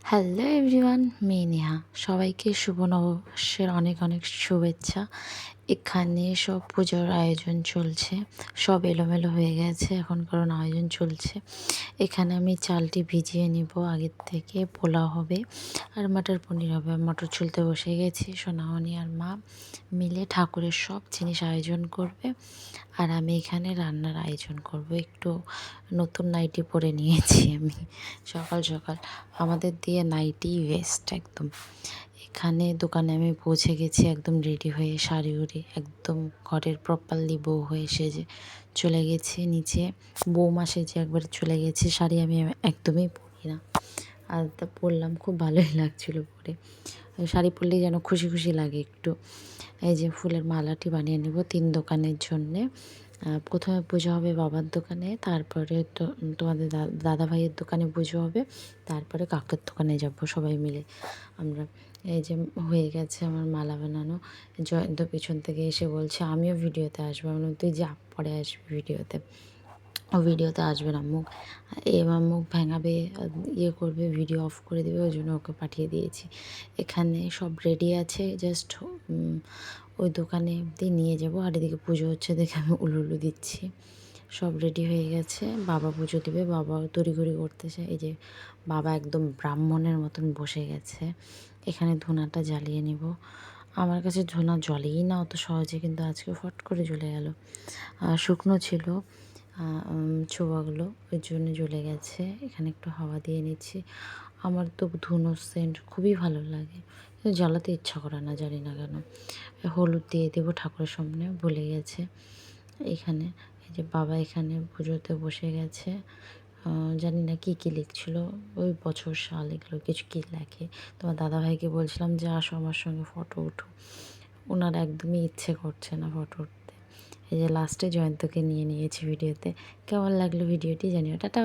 Hello everyone, আমি নেহা। সবাইকে শুভ নববর্ষের অনেক অনেক শুভেচ্ছা। এখানে সব পুজোর আয়োজন চলছে, সব এলোমেলো হয়ে গেছে এখন, কারণ আয়োজন চলছে। এখানে আমি চালটি ভিজিয়ে নিব আগের থেকে। পোলাও হবে আর মটর পনির হবে। মটর ছুলতে বসে গেছি। সোনামণি আর মা মিলে ঠাকুরের সব জিনিস আয়োজন করবে, আর আমি এখানে রান্নার আয়োজন করব। একটু নতুন নাইটি পরে নিয়েছি আমি সকাল সকাল। আমাদের দিয়ে নাইটি ওয়েস্ট একদম। এখানে দোকানে আমি পৌঁছে গেছি একদম রেডি হয়ে, শাড়ি উড়ে একদম ঘরের প্রপারলি বউ হয়ে সেজে চলে গেছি নিচে। বৌমা সেজে একবার চলে গেছি। শাড়ি আমি একদমই পরি না, আর তা পরলাম, খুব ভালোই লাগছিলো পরে। শাড়ি পরলেই যেন খুশি খুশি লাগে একটু। এই যে ফুলের মালাটি বানিয়ে নেব 3 দোকানের জন্যে। প্রথমে পুজো হবে বাবার দোকানে, তারপরে তো তোমাদের দাদা ভাইয়ের দোকানে পুজো হবে, তারপরে কাকুর দোকানে যাব সবাই মিলে আমরা। এই যে হয়ে গেছে আমার মালা বানানো। জয়ন্ত পিছন থেকে এসে বলছে আমিও ভিডিওতে আসবো। আমি বললাম, তুই যা, পরে আসবি ভিডিওতে। ও ভিডিওতে আসবে না, এবার মুখ ভেঙাবে, ইয়ে করবে, ভিডিও অফ করে দেবে, ওই জন্য ওকে পাঠিয়ে দিয়েছি। এখানে সব রেডি আছে, জাস্ট ওই দোকানে অবধি নিয়ে যাব। আর এদিকে পুজো হচ্ছে দেখে আমি উলুলু দিচ্ছি। সব রেডি হয়ে গেছে, বাবা পুজো দেবে, বাবা তড়িঘড়ি করতেছে। এই যে বাবা একদম ব্রাহ্মণের মতন বসে গেছে। এখানে ধুনাটা জ্বালিয়ে নিব। আমার কাছে ধুনা জ্বলেই না অত সহজে, কিন্তু আজকে ফট করে জ্বলে গেল। শুকনো ছিল ছোবাগুলো, ওই জন্য জ্বলে গেছে। এখানে একটু হাওয়া দিয়ে নিচ্ছি। আমার তো ধুনোর সেন্ট খুবই ভালো লাগে, কিন্তু জ্বালাতে ইচ্ছা করে না, জানি না কেন। হলুদ দিয়ে দেবো ঠাকুরের সামনে, ভুলে গেছে। এখানে এই যে বাবা এখানে পুজোতে বসে গেছে। জানি না কী কী লিখছিল, ওই বছর সাল এগুলো কিছু কী লেখে। তোমার দাদাভাইকে বলছিলাম যে আসো আমার সঙ্গে ফটো উঠো, ওনার একদমই ইচ্ছে করছে না ফটো উঠতে। এই যে লাস্টে জয়ন্তকে নিয়ে নিয়েছি ভিডিওতে। কেমন লাগলো ভিডিওটি জানিও। টাটা।